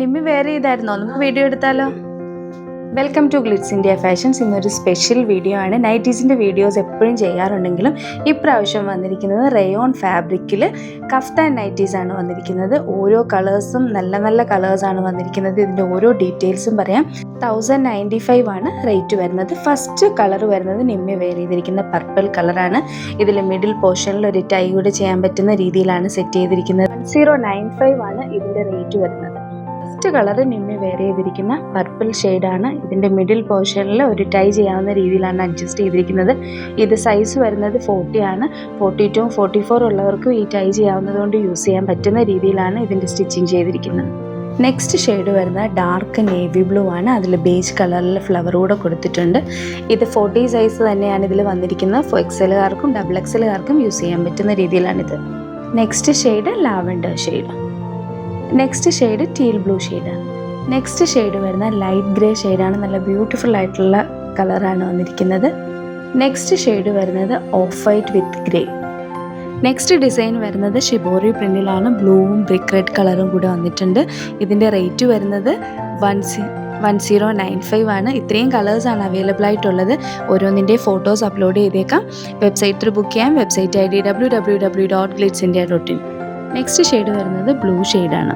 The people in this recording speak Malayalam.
നിമ്മി വേറെ ചെയ്തായിരുന്നോ? നമുക്ക് വീഡിയോ എടുത്താലോ? Welcome to Glitz India fashions. ഇന്നൊരു സ്പെഷ്യൽ വീഡിയോ ആണ്. നൈറ്റീസിൻ്റെ വീഡിയോസ് എപ്പോഴും ചെയ്യാറുണ്ടെങ്കിലും ഇപ്രാവശ്യം വന്നിരിക്കുന്നത് റയോൺ ഫാബ്രിക്കിൽ കഫ്താൻ നൈറ്റീസ് ആണ് വന്നിരിക്കുന്നത്. ഓരോ കളേഴ്സും നല്ല നല്ല കളേഴ്സാണ് വന്നിരിക്കുന്നത്. ഇതിൻ്റെ ഓരോ ഡീറ്റെയിൽസും പറയാം. 1095 ആണ് റേറ്റ് വരുന്നത്. ഫസ്റ്റ് കളർ വരുന്നത് നിമ്മി വെയർ ചെയ്തിരിക്കുന്ന പർപ്പിൾ കളറാണ്. ഇതിൽ മിഡിൽ പോർഷനിൽ ഒരു ടൈ കൂടെ ചെയ്യാൻ പറ്റുന്ന രീതിയിലാണ് സെറ്റ് ചെയ്തിരിക്കുന്നത്. 1095 ആണ് ഇതിൻ്റെ റേറ്റ് വരുന്നത്. ഫസ്റ്റ് കളർ നിമ്മി വെയർ ചെയ്തിരിക്കുന്ന പർപ്പിൾ ഷെയ്ഡാണ്. ഇതിൻ്റെ മിഡിൽ പോർഷനിൽ ഒരു ടൈ ചെയ്യാവുന്ന രീതിയിലാണ് അഡ്ജസ്റ്റ് ചെയ്തിരിക്കുന്നത്. ഇത് സൈസ് വരുന്നത് 40 ആണ്. 42 44 ഉള്ളവർക്കും ഈ ടൈ ചെയ്യാവുന്നതുകൊണ്ട് യൂസ് ചെയ്യാൻ പറ്റുന്ന രീതിയിലാണ് ഇതിൻ്റെ സ്റ്റിച്ചിങ് ചെയ്തിരിക്കുന്നത്. നെക്സ്റ്റ് ഷെയ്ഡ് വരുന്ന ഡാർക്ക് നേവി ബ്ലൂ ആണ്. അതിൽ ബേജ് കളറിൽ ഫ്ലവർ കൂടെ കൊടുത്തിട്ടുണ്ട്. ഇത് 40 സൈസ് തന്നെയാണ് ഇതിൽ വന്നിരിക്കുന്നത്. XLകാർക്കും XXLകാർക്കും യൂസ് ചെയ്യാൻ പറ്റുന്ന രീതിയിലാണിത്. Next shade lavender shade. Next shade teal blue ഷെയ്ഡാണ്. നെക്സ്റ്റ് ഷെയ്ഡ് വരുന്ന ലൈറ്റ് ഗ്രേ ഷെയ്ഡാണ്. നല്ല ബ്യൂട്ടിഫുൾ ആയിട്ടുള്ള കളറാണ് വന്നിരിക്കുന്നത്. നെക്സ്റ്റ് ഷെയ്ഡ് വരുന്നത് off white with grey. Next design വരുന്നത് ഷിബോറി പ്രിൻറ്റിലാണ്. ബ്ലൂവും ബ്രിക്ക് റെഡ് കളറും കൂടെ വന്നിട്ടുണ്ട്. ഇതിൻ്റെ റേറ്റ് വരുന്നത് 1095 ആണ്. ഇത്രയും കളേഴ്സാണ് അവൈലബിൾ ആയിട്ടുള്ളത്. ഓരോന്നിൻ്റെ ഫോട്ടോസ് അപ്ലോഡ് ചെയ്തേക്കാം. വെബ്സൈറ്റ് ത്രൂ ബുക്ക് ചെയ്യാം. Website ID www.glitzindia.in. Next shade വരുന്നത് ബ്ലൂ ഷെയ്ഡാണ്.